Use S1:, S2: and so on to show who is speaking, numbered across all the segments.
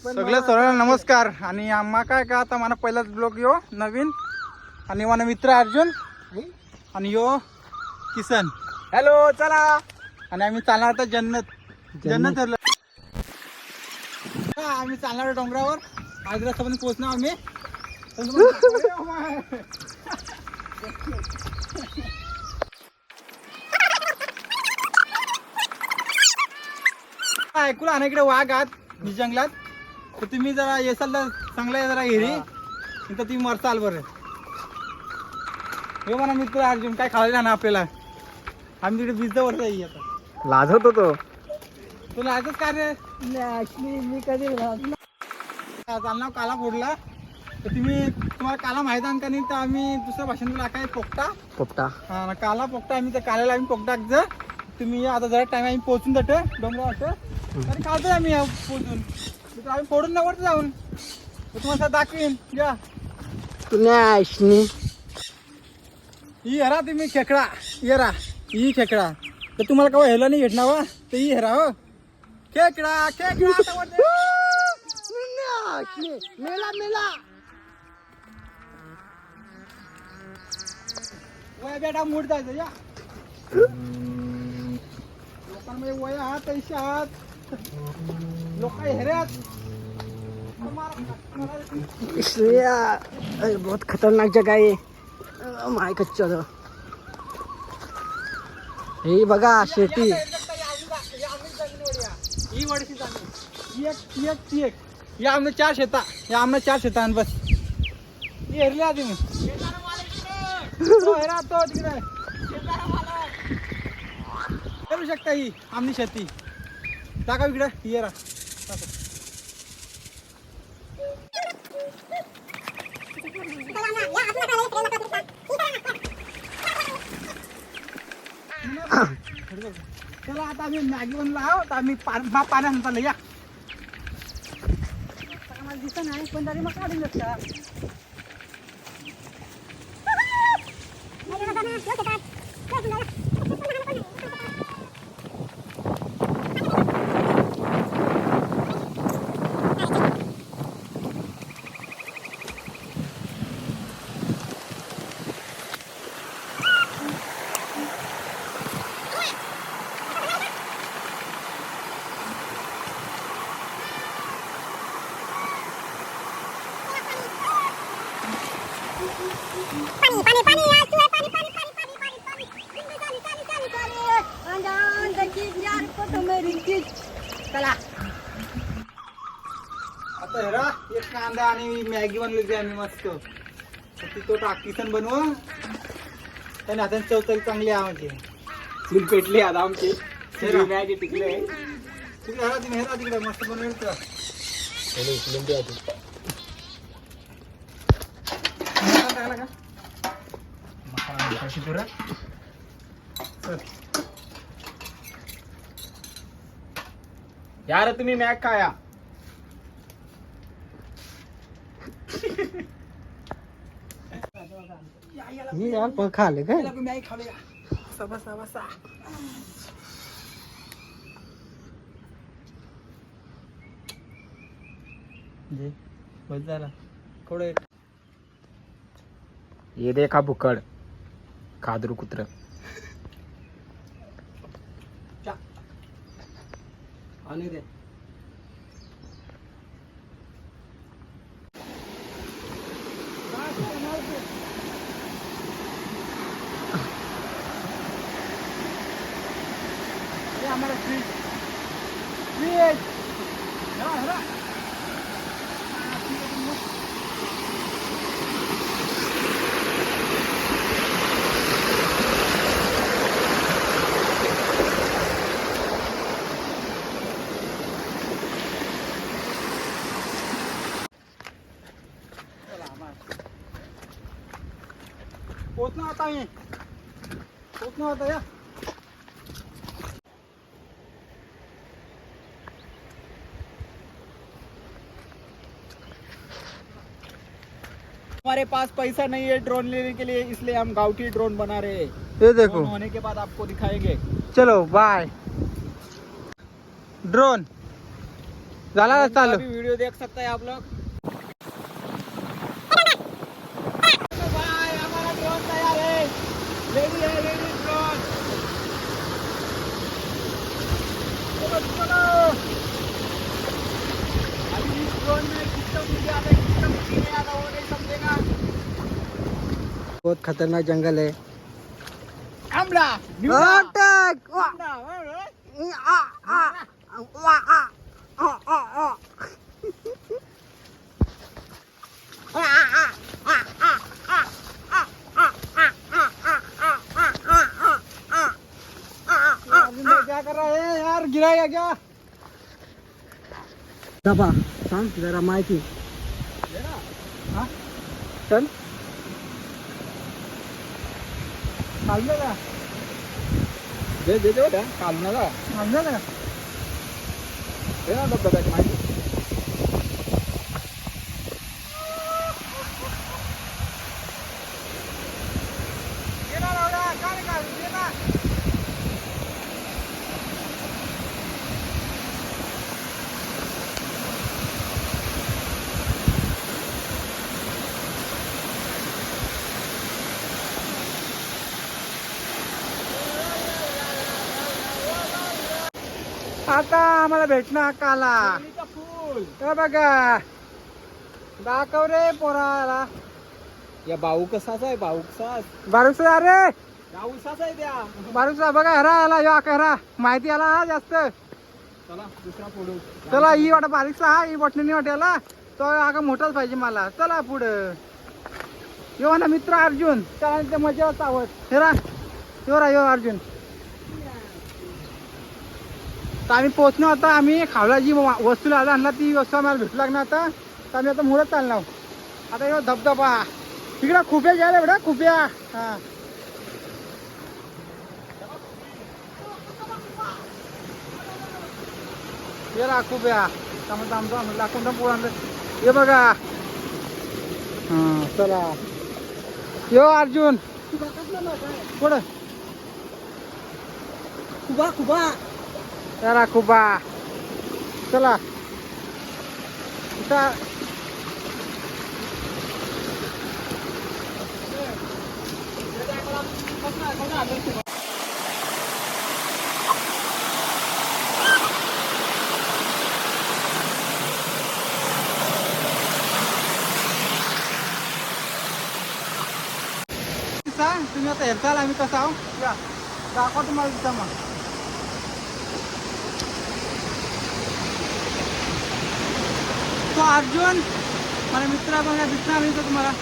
S1: सगळ्या सर्वांना नमस्कार. आणि आम्हा काय का आता मला पहिलाच ब्लॉग यो नवीन आणि माझा मित्र अर्जुन आणि यो किसन.
S2: हॅलो चला.
S1: आणि आम्ही चालणार आता जन्नत ठरलं. आम्ही चालणार डोंगरावर आज रस्त्यापर्यंत पोहोचणार आम्ही. ऐकूला आणि इकडे वाघ आहात जंगलात, तर तुम्ही जरा येसाल तर चांगला आहे जरा हेरी, तर तुम्ही मरसाल बरं. हे म्हणा मित्र अर्जुन काय खायला ना आपल्याला. आम्ही तिकडे बीज वर जाई आता.
S2: लाजत होतो
S1: तुला आजच काय रे? मी कधी चालणार काला फोडला तर तुम्हाला काला माहित आहे का नाही, तर आम्ही दुसऱ्या भाषेत काय पोपटा हा काला पोपटा. आम्ही त्या काल्याला आम्ही पोपटा जर तुम्ही आता जरा टाइम आम्ही पोहोचून जातो डोंगरावर आणि खातोय आम्ही पोहोचून. तर आम्ही फोडून नवर जाऊन तुम्हाला दाखवीन. या ही हरा तुम्ही खेकडा येरा ही खेकडा, तर तुम्हाला केव्हा हेला नाही भेटणार वा, तर ही हेरा हो खेकडा मेला वया बेटा मूड जायचं. या लोकांमध्ये वय आहात पैसे आहात लोक हेऱ्यात.
S2: बहुत खतरनाक जगह आहे. माय कच्चा हे बघा शेती.
S1: ही वडशी चांगली या आमने 4 शेता, या आमने 4 शेता आणि बस ही हेरली आधी मी तो हेरा तो तिकडे करू शकता. ही आमनी शेती टाका इकडे येरा. चला आता आम्ही मॅगी बनला आहोत. आम्ही पाण्यात चाललो. या आम्हाला दिसत नाही पण तरी मग काढून घेतला. चला आता हेरा एक कांदा आणि मॅगी बनली होती आम्ही मस्त. ती तो किसन बनव त्याने हाताने चौतरी चांगली आहे आमची.
S2: मी पेटली आता आमची मॅगी टिकले.
S1: तिकडे हेरा तुम्ही हेरा तिकडे मस्त बनवेल. टाकला का
S2: यार तुम्ही मॅग खाया. यार पण खाले काय
S1: मॅगी खाऊया. बसा बस झाला थोडे.
S2: ये देखा बुकड खादरू कुत्र.
S1: आने दे. हमारा फ्रिज पोचना होता या.
S2: हमारे पास पैसा नहीं है ड्रोन लेने के लिए, इसलिए हम गाउटी ड्रोन बना रहे हैं.
S1: ये देखो
S2: ड्रोन होने के बाद आपको दिखाएंगे.
S1: चलो बाय. ड्रोन झाला चालू.
S2: वीडियो देख सकता है आप लोग. भाई हमारा ड्रोन तैयार है. रेडी है, रेडी ड्रोन. अभी इस ड्रोन में कितना मुझे आता है, कितना मुझे नहीं आता, वो नहीं समझेगा.
S1: बहुत खतरनाक जंगल है.
S2: आमला
S1: अटॅक! क्या कर रहा है यार, गिराएगा क्या? दबा सांग जरा माहिती. हा चल चाललं का?
S2: दे दे दे बेटा, कालनाला
S1: चाललं का?
S2: दे ना धबधब्याची माहिती.
S1: आता आम्हाला भेटणार काला.
S2: केळीचं फूल.
S1: हे बघा दाखव रे पोराला.
S2: या भाऊ कसाच आहे, भाऊ कसाच.
S1: बारूसा अरे
S2: भाऊसाच आहे त्या.
S1: बारूसा बघा हरा आला यो हरा माहिती आला हा जास्त.
S2: चला दुसरा फोटो.
S1: चला ही वाटा बारीकसा हा ही वाटणी वाट्याला तो आका मोठाच पाहिजे मला. चला पुढं यो ना मित्र अर्जुन. चला ते मजा चावत हेरा यो रा यो अर्जुन. तर आम्ही पोहोचलो आता. आम्ही खावला जी वस्तू आणला ती वस्तू आम्हाला भेटू लागणार आता. तर आम्ही आता मुळच चाललो. आता यो धबधबा तिकडे खुप्या घ्यायला एवढा खुप्या. हा ये रा खुप्या समजा आमचा लाकून पोळ आणलं. हे बघा हा चला यो अर्जुन पुढं खुबा खुबा जरा खुबा. चला इथं तुम्ही आता हेरचाल आम्ही कसं आहो या दाखवा तुम्हाला तिथं मग. तो अर्जुन मला मित्र बघा दिसणार नाही तो तुम्हाला.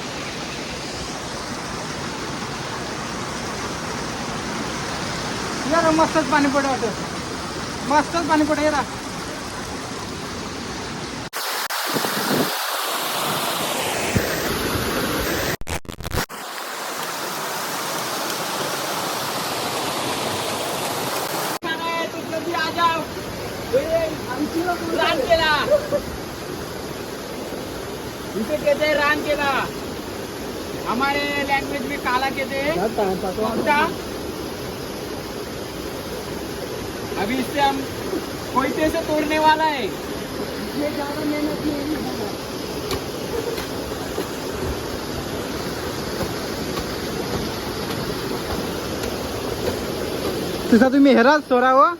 S1: या मस्तच पाणी पडे वाटत. मस्तच पाणी पडे येरा.
S2: इसे कहते हैं रान केला. हमारे लैंग्वेज में काला कहते हैं. पक्का. अभी इससे हम कोयते से तोड़ने वाला है. ये ज्यादा मेहनत नहीं है.
S1: तिथं तुम्ही हेरा सोरावं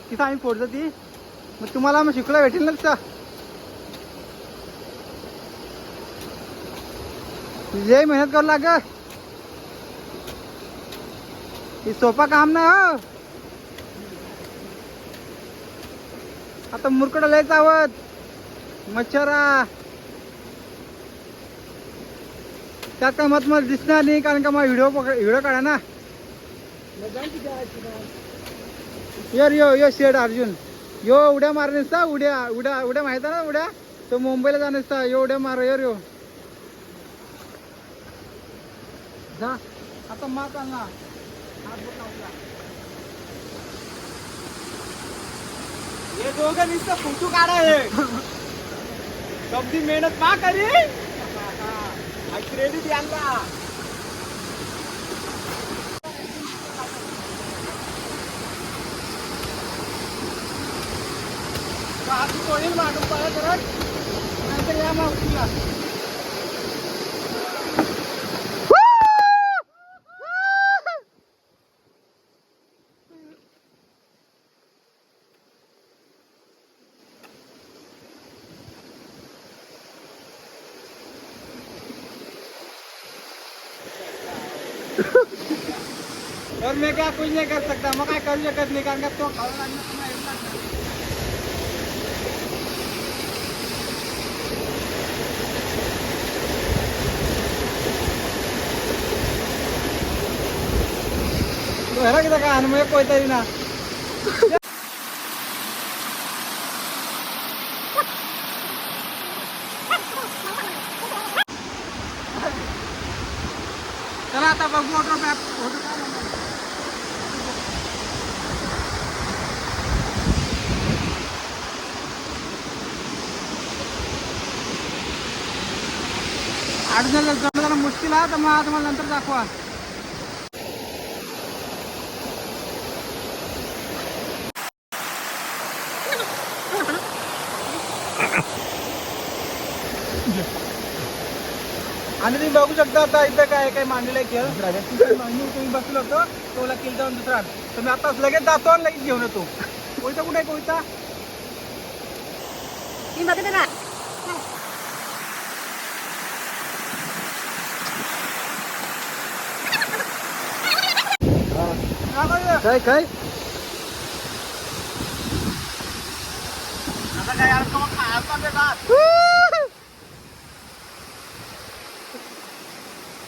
S1: तिथं आम्ही पोहोचतो ती. मग तुम्हाला मग शिकला भेटेल ना तिथं. लय मेहनत करू लाग. हे सोपा काम नाही हो. आता मुरकड लय चावत मच्छरा. त्यात काय मत मला दिसणार नाही कारण का मला व्हिडिओ काढा ना. यार यो यो शेड अर्जुन यो उड्या मारण्याचा उड्या उड्या उड्या माहित आहे ना उड्या. तो मुंबईला जाण्याचा यो उड्या मार यार यो. जा आता मात आणला हात बोट लावला.
S2: ये दोघं नुसतं फोटो काढाय. कधी मेहनत ना करी. क्रेडिट यांना.
S1: हात सोडील मागून पाया करत नंतर या मग तुला और मैं क्या कुछ नहीं कर सकता मैं काय करू शकत नाही कारण का तो खाऊन लागला तुम्हाला हेच लागणार. तो हेरा किती का अनुभव कोणतरी ना चला आता बघू ऑटो मॅप फोटो काय म्हणणार. अडचण जरा मुश्किल आहे तर मग तुम्हाला नंतर दाखवा. आणि तुम्ही बघू शकता आता इथं काय काय मांडलेलं आहे खेळ तुम्ही बसलो होतो तोला केलं जाऊन दुसरा तर मी आता लगेच जातो आणि लगेच घेऊन येतो. कोयता कुठे आहे कोयता काय काय आता काय यार तो खायचा बेटा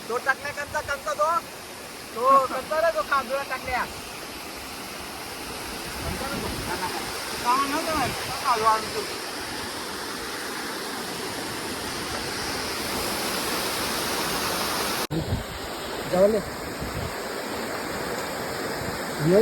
S1: तो टाकण्याकरता करता तो करता रे तो खांदुळा टाकल्या काम नव्हतं माहिती खालू आणतो जावले ये